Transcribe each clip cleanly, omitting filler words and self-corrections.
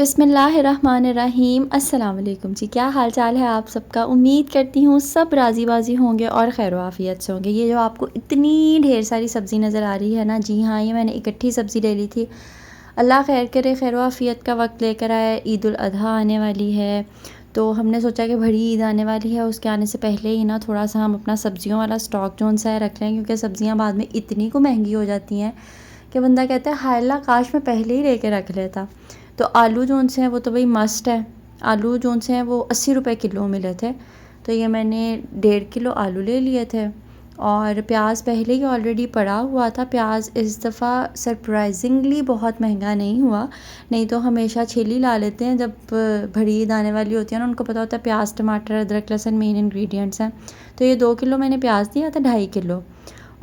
बिस्मिल्लाहिर्रहमानिर्रहीम। अस्सलाम वालेकुम जी, क्या हाल चाल है आप सबका। उम्मीद करती हूँ सब राज़ी बाज़ी होंगे और खैर आफ़ियत से होंगे। ये जो आपको इतनी ढेर सारी सब्ज़ी नज़र आ रही है ना, जी हाँ, ये मैंने इकट्ठी सब्ज़ी ले ली थी। अल्लाह खैर करे, खैर आफ़ियत का वक्त लेकर आया। ईद उल अज़हा आने वाली है तो हमने सोचा कि बड़ी ईद आने वाली है, उसके आने से पहले ही ना थोड़ा सा हम अपना सब्ज़ियों वाला स्टॉक जो सा है रख लें, क्योंकि सब्ज़ियाँ बाद में इतनी को महंगी हो जाती हैं कि बंदा कहता है हाय अल्लाह काश मैं पहले ही लेके रख लेता। तो आलू जोन से हैं वो तो भाई मस्ट है। आलू जोन से हैं वो 80 रुपए किलो मिले थे, तो ये मैंने 1.5 किलो आलू ले लिए थे। और प्याज पहले ही ऑलरेडी पड़ा हुआ था। प्याज इस दफ़ा सरप्राइजिंगली बहुत महंगा नहीं हुआ, नहीं तो हमेशा छीली ला लेते हैं जब बड़ी ईद आने वाली होती है ना, उनको पता होता है प्याज टमाटर अदरक लहसुन मेन इंग्रेडिएंट्स हैं। तो ये 2 किलो मैंने प्याज दिया था, 2.5 किलो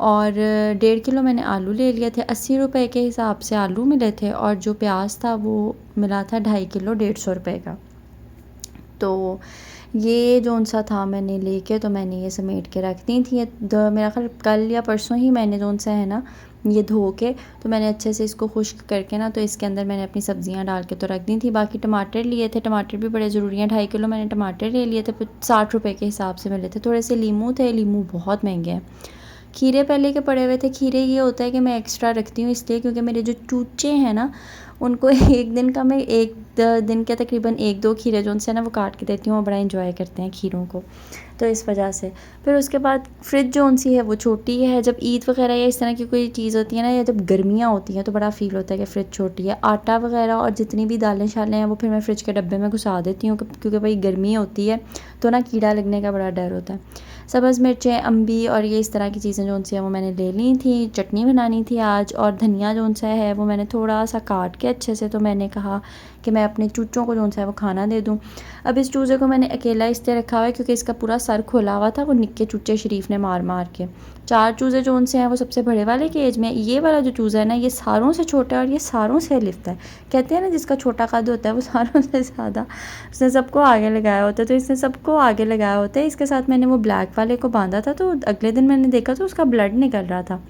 और 1.5 किलो मैंने आलू ले लिए थे। 80 रुपए के हिसाब से आलू मिले थे और जो प्याज था वो मिला था 2.5 किलो 150 रुपए का। तो ये जोन सा था मैंने लेके, तो मैंने ये समेट के रख दी थी। मेरा ख्याल कल या परसों ही मैंने जोन सा है ना ये धो के, तो मैंने अच्छे से इसको खुश्क करके ना, तो इसके अंदर मैंने अपनी सब्जियां डाल के तो रख दी थी। बाकी टमाटर लिए थे, टमाटर भी बड़े ज़रूरी हैं। 2.5 किलो मैंने टमाटर ले लिए थे, 60 रुपये के हिसाब से मिले थे। थोड़े से लीमू थे, लीमू बहुत महंगे हैं। खीरे पहले के पड़े हुए थे। खीरे ये होता है कि मैं एक्स्ट्रा रखती हूँ इसलिए क्योंकि मेरे जो चूचे हैं ना, उनको एक दिन का मैं एक दिन के तकरीबन 1-2 खीरे जो उनसे ना वो काट के देती हूँ। वो बड़ा इंजॉय करते हैं खीरों को, तो इस वजह से। फिर उसके बाद फ्रिज जो सी है वो छोटी है। जब ईद वगैरह या इस तरह की कोई चीज़ होती है ना, या जब गर्मियाँ होती हैं तो बड़ा फ़ील होता है कि फ़्रिज छोटी है। आटा वगैरह और जितनी भी दालें शालें हैं वो फिर मैं फ़्रिज के डब्बे में घुसा देती हूँ, क्योंकि भाई गर्मी होती है तो ना कीड़ा लगने का बड़ा डर होता है। सब्ज़ मिर्चें, अम्बी और ये इस तरह की चीज़ें जो सी हैं वो मैंने ले ली थी। चटनी बनानी थी आज, और धनिया जो सा है वो मैंने थोड़ा सा काट के अच्छे से, तो मैंने कहा कि मैं अपने चूचों को जो सा है वो खाना दे दूँ। अब इस चूज़े को मैंने अकेला इसलिए रखा हुआ है क्योंकि इसका पूरा सर खोला हुआ था। वो निक्के चूचे शरीफ ने मार मार के 4 चूज़े जो से हैं वो सबसे बड़े वाले के एज में। ये वाला जो चूज़ा है ना, ये सारों से छोटा है और ये सारों से लिपता है। कहते हैं ना जिसका छोटा कद होता है वो सारों से ज़्यादा, उसने सबको आगे लगाया होता है, तो इसने सबको आगे लगाया होता है। इसके साथ मैंने वो ब्लैक वाले को बांधा था, तो अगले दिन मैंने देखा तो उसका ब्लड निकल रहा था।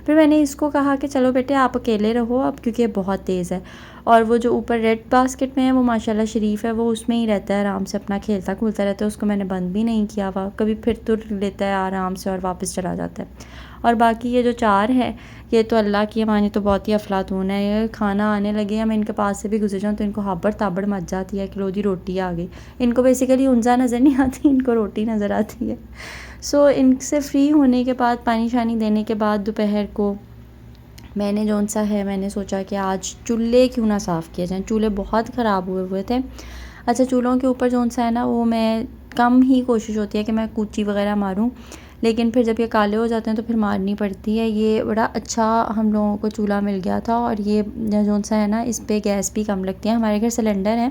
फिर मैंने इसको कहा कि चलो बेटे आप अकेले रहो अब, क्योंकि ये बहुत तेज़ है। और वो जो ऊपर रेड बास्केट में है वो माशाल्लाह शरीफ है, वो उसमें ही रहता है, आराम से अपना खेलता कूदता रहता है। उसको मैंने बंद भी नहीं किया हुआ, कभी फिर तुर लेता है आराम से और वापस चला जाता है। और बाकी ये जो 4 है ये तो अल्लाह की माने तो बहुत ही अफलातून है। ये खाना आने लगे या मैं इनके पास से भी गुजर जाऊँ तो इनको हाबड़ ताबड़ मच जाती है कि लो जी रोटी आ गई। इनको बेसिकली उंजा नज़र नहीं आती, इनको रोटी नज़र आती है। सो इनसे फ्री होने के बाद, पानी शानी देने के बाद, दोपहर को मैंने जो सा है मैंने सोचा कि आज चूल्हे क्यों ना साफ़ किए जाएँ। चूल्हे बहुत ख़राब हुए हुए थे। अच्छा, चूल्हों के ऊपर जो सा है ना वो मैं कम ही कोशिश होती है कि मैं कूची वगैरह मारूं, लेकिन फिर जब ये काले हो जाते हैं तो फिर मारनी पड़ती है। ये बड़ा अच्छा हम लोगों को चूल्हा मिल गया था, और ये जो सा है ना इस पर गैस भी कम लगती है। हमारे घर सिलेंडर है,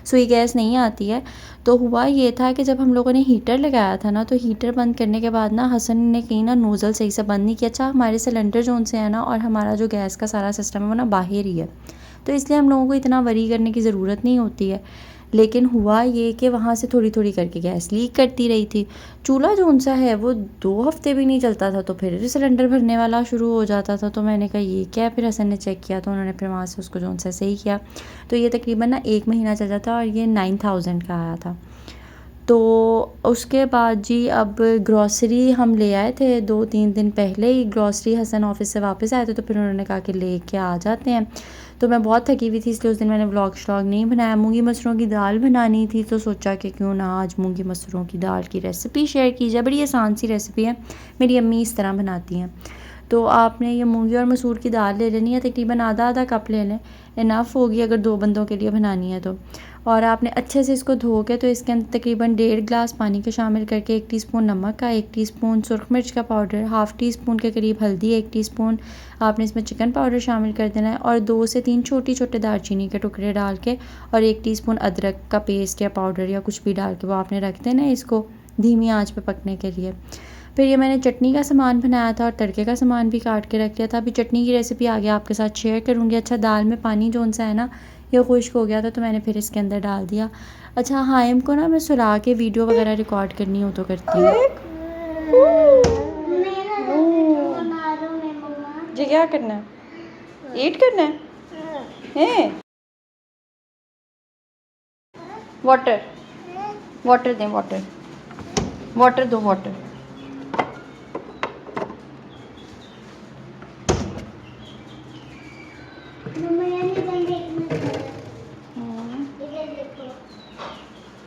सुई गैस नहीं आती है। तो हुआ ये था कि जब हम लोगों ने हीटर लगाया था ना, तो हीटर बंद करने के बाद ना हसन ने कहीं ना नोज़ल सही से बंद नहीं किया। अच्छा, हमारे सिलेंडर जो से है ना और हमारा जो गैस का सारा सिस्टम है वो ना बाहर ही है, तो इसलिए हम लोगों को इतना वरी करने की ज़रूरत नहीं होती है। लेकिन हुआ ये कि वहाँ से थोड़ी थोड़ी करके गैस लीक करती रही थी। चूल्हा जो सा है वो 2 हफ्ते भी नहीं चलता था तो फिर सिलेंडर भरने वाला शुरू हो जाता था। तो मैंने कहा ये क्या है, फिर हसन ने चेक किया तो उन्होंने फिर वहाँ से उसको जो सा सही किया। तो ये तकरीबन ना 1 महीना चल जाता और ये 9000 का आया था। तो उसके बाद जी अब ग्रॉसरी हम ले आए थे 2-3 दिन पहले ही। ग्रॉसरी हसन ऑफिस से वापस आए थे तो फिर उन्होंने कहा कि ले के आ जाते हैं। तो मैं बहुत थकी हुई थी इसलिए उस दिन मैंने व्लॉग श्लॉग नहीं बनाया। मूंगी मसरों की दाल बनानी थी तो सोचा कि क्यों ना आज मूंगी मसरों की दाल की रेसिपी शेयर की जाए। बड़ी आसान सी रेसिपी है, मेरी अम्मी इस तरह बनाती हैं। तो आपने ये मूंगी और मसूर की दाल ले लेनी है, तकरीबन आधा आधा कप ले लें, इनफ होगी अगर 2 बंदों के लिए बनानी है तो। और आपने अच्छे से इसको धो के तो इसके अंदर तकरीबन 1.5 गिलास पानी के शामिल करके 1 टीस्पून नमक का, 1 टीस्पून सुरख मिर्च का पाउडर, हाफ़ टी स्पून के करीब हल्दी, 1 टीस्पून आपने इसमें चिकन पाउडर शामिल कर देना है, और 2 से 3 छोटे छोटे दालचीनी के टुकड़े डाल के, और 1 टीस्पून अदरक का पेस्ट या पाउडर या कुछ भी डाल के वो आपने रख देना है इसको धीमी आंच पे पकने के लिए। फिर ये मैंने चटनी का सामान बनाया था और तड़के का सामान भी काट के रख लिया था। अभी चटनी की रेसिपी आगे आपके साथ शेयर करूँगी। अच्छा, दाल में पानी जो सा है ना ये खुश्क हो गया था तो मैंने फिर इसके अंदर डाल दिया। अच्छा, हाइम को ना मैं सुला के वीडियो वगैरह रिकॉर्ड करनी हो तो करती हूँ। जी क्या करना है, ईट करना है? वाटर वाटर दें, वाटर वाटर दो, वाटर।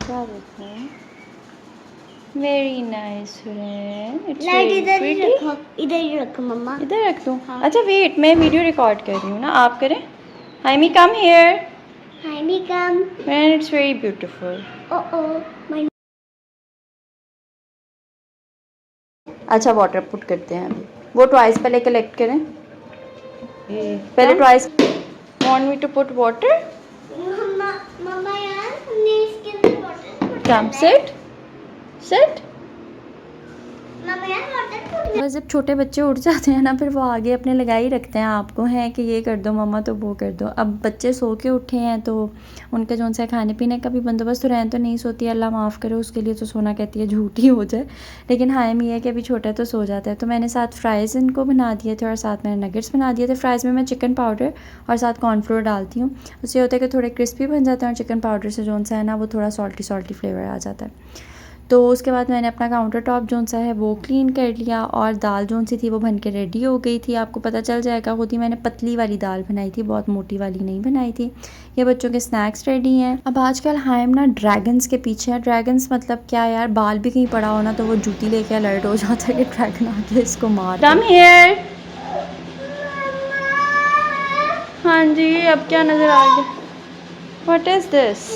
क्या देखो, वेरी नाइस हुरैन। लाइट इधर ही रखो, इधर ही रखो मम्मा। इधर रख दूँ? हाँ। अच्छा वेट, मैं वीडियो रिकॉर्ड कर रही हूँ ना, आप करें। हाइमी कम हियर। हाइमी come. And it's very beautiful. My. अच्छा वाटर पुट करते हैं अभी। वो टॉयज पहले कलेक्ट करें। पहले toys. Want me to put water? मम्मा यार, हमने इसके अंदर वाटर कम सिट सिट। मम्मा यार वाटर पुट। बस जब छोटे बच्चे उठ जाते हैं ना, फिर वो आगे अपने लगा ही रखते हैं आपको, हैं कि ये कर दो मम्मा तो वो कर दो। अब बच्चे सो के उठे हैं तो उनका जो सा खाने पीने का भी बंदोबस्त तो रहन तो नहीं सोती है, अल्लाह माफ़ करे, उसके लिए तो सोना कहती है झूठ ही हो जाए। लेकिन हाँ ये है कि अभी छोटा है तो सो जाता है। तो मैंने साथ फ्राइज़ इनको बना दिए थे और साथ मैंने नगेट्स बना दिए थे। फ्राइज़ में मैं चिकन पाउडर और साथ कॉर्नफ्लोर डालती हूँ। उससे होता है कि थोड़े क्रिस्पी बन जाते हैं और चिकन पाउडर से जो सा है ना वो थोड़ा सॉल्टी सॉल्टी फ्लेवर आ जाता है। तो उसके बाद मैंने अपना काउंटर टॉप जो सा है वो क्लीन कर लिया और दाल जो सी थी वो बन के रेडी हो गई थी। आपको पता चल जाएगा, खुद ही मैंने पतली वाली दाल बनाई थी, बहुत मोटी वाली नहीं बनाई थी। ये बच्चों के स्नैक्स रेडी हैं। अब आजकल हाइम ना ड्रैगन्स के पीछे है। ड्रैगन्स मतलब क्या यार, बाल भी कहीं पड़ा हो ना तो वो जूती लेके अलर्ट हो जाता है कि ड्रैगन आके इसको मार। Come here. हाँ जी, अब क्या नज़र आ गया? What is this?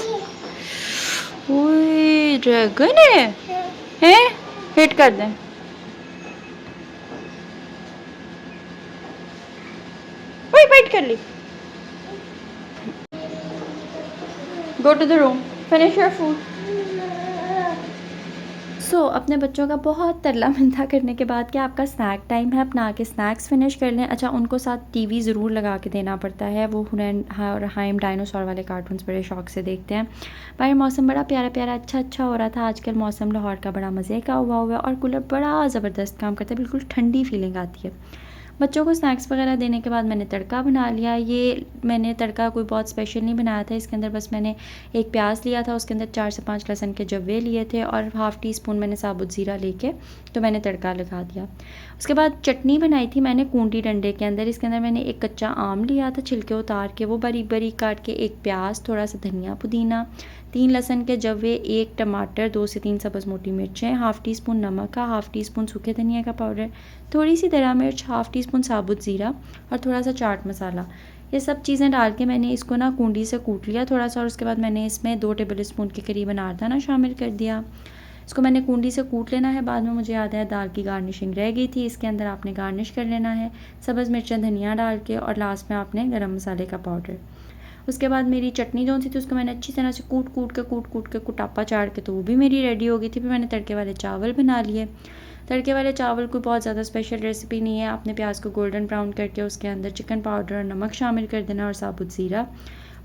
ओए ड्रैगन है? हैं? हिट कर दें। वही बाइट कर ली। Go to the room, finish your food. अपने बच्चों का बहुत तरला मिन्ता करने के बाद कि आपका स्नैक टाइम है, अपना आके स्नैक्स फिनिश कर लें। अच्छा उनको साथ टीवी ज़रूर लगा के देना पड़ता है। वो हुरैन और हाइम डायनासोर वाले कार्टून्स बड़े शौक से देखते हैं। बाहर मौसम बड़ा प्यारा प्यारा अच्छा हो रहा था। आजकल मौसम लाहौर का बड़ा मज़े का हुआ है और कूलर बड़ा ज़बरदस्त काम करता है, बिल्कुल ठंडी फीलिंग आती है। बच्चों को स्नैक्स वगैरह देने के बाद मैंने तड़का बना लिया। ये मैंने तड़का कोई बहुत स्पेशल नहीं बनाया था। इसके अंदर बस मैंने एक प्याज लिया था, उसके अंदर 4 से 5 लहसुन के जव्वे लिए थे और हाफ़ टी स्पून मैंने साबुत ज़ीरा लेके तो मैंने तड़का लगा दिया। उसके बाद चटनी बनाई थी मैंने कूंडी डंडे के अंदर। इसके अंदर मैंने एक कच्चा आम लिया था, छिलके उतार के वो बारीक बारीक काट के, एक प्याज, थोड़ा सा धनिया पुदीना, 3 लहसुन के जव्वे, 1 टमाटर, 2 से 3 सब्ज़ मोटी मिर्चें, हाफ़ टी स्पून नमक का, हाफ़ टी स्पून सूखे धनिया का पाउडर, थोड़ी सी दरा मिर्च, हाफ़ टी स्पून साबुत ज़ीरा और थोड़ा सा चाट मसाला। ये सब चीज़ें डाल के मैंने इसको ना कूंडी से कूट लिया थोड़ा सा और उसके बाद मैंने इसमें 2 टेबल स्पून के करीब अनारदाना शामिल कर दिया। इसको मैंने कूंडी से कूट लेना है। बाद में मुझे याद है दाल की गार्निशिंग रह गई थी, इसके अंदर आपने गार्निश कर लेना है सब्ज़ मिर्चें धनिया डाल के और लास्ट में आपने गरम मसाले का पाउडर। उसके बाद मेरी चटनी जो सी थी उसको मैंने अच्छी तरह से कूट के कुटापा चाड़ के तो वो भी मेरी रेडी हो गई थी। फिर मैंने तड़के वाले चावल बना लिए। तड़के वाले चावल कोई बहुत ज़्यादा स्पेशल रेसिपी नहीं है। आपने प्याज को गोल्डन ब्राउन करके उसके अंदर चिकन पाउडर और नमक शामिल कर देना और साबुत ज़ीरा,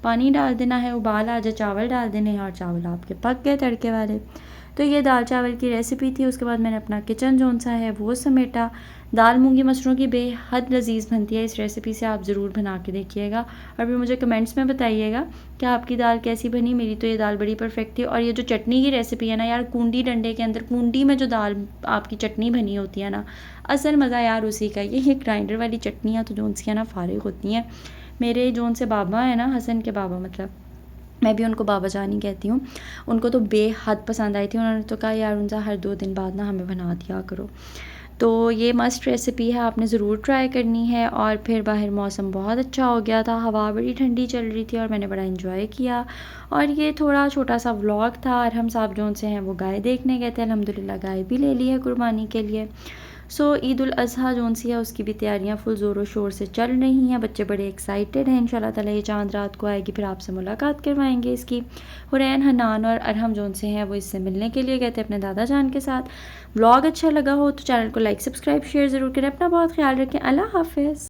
पानी डाल देना है, उबाल आ जाए चावल डाल देने हैं और चावल आपके पक गए तड़के वाले। तो ये दाल चावल की रेसिपी थी। उसके बाद मैंने अपना किचन जोन सा है वो समेटा। दाल मूंगी मसरों की बेहद लजीज बनती है। इस रेसिपी से आप ज़रूर बना के देखिएगा और फिर मुझे कमेंट्स में बताइएगा कि आपकी दाल कैसी बनी। मेरी तो ये दाल बड़ी परफेक्ट थी। और ये जो चटनी की रेसिपी है ना यार, कूंडी डंडे के अंदर कूंडी में जो दाल आपकी चटनी बनी होती है ना, असल मज़ा यार उसी का। ये ग्राइंडर वाली चटनियाँ तो जोन सी है ना फारिग होती हैं। मेरे जोन से बाबा है ना, हसन के बाबा, मतलब मैं भी उनको बाबा जान ही कहती हूँ, उनको तो बेहद पसंद आई थी। उन्होंने तो कहा यार उनसे हर 2 दिन बाद ना हमें बना दिया करो। तो ये मस्ट रेसिपी है, आपने ज़रूर ट्राई करनी है। और फिर बाहर मौसम बहुत अच्छा हो गया था, हवा बड़ी ठंडी चल रही थी और मैंने बड़ा इन्जॉय किया। और ये थोड़ा छोटा सा व्लॉग था। और हम साहब जोन से हैं वो गाय देखने गए थे, अल्हम्दुलिल्लाह गाय भी ले ली है कुर्बानी के लिए। ईद उल अज़हा जोन सी है उसकी भी तैयारियां फुल ज़ोरों शोर से चल रही हैं। बच्चे बड़े एक्साइटेड हैं। इंशाल्लाह ताला ये चांद रात को आएगी, फिर आपसे मुलाकात करवाएंगे इसकी। हुरैन, हनान और अरहम जोन से हैं वो इससे मिलने के लिए गए थे अपने दादा जान के साथ। व्लॉग अच्छा लगा हो तो चैनल को लाइक सब्सक्राइब शेयर ज़रूर करें। अपना बहुत ख्याल रखें। अल्लाह हाफ़िज़।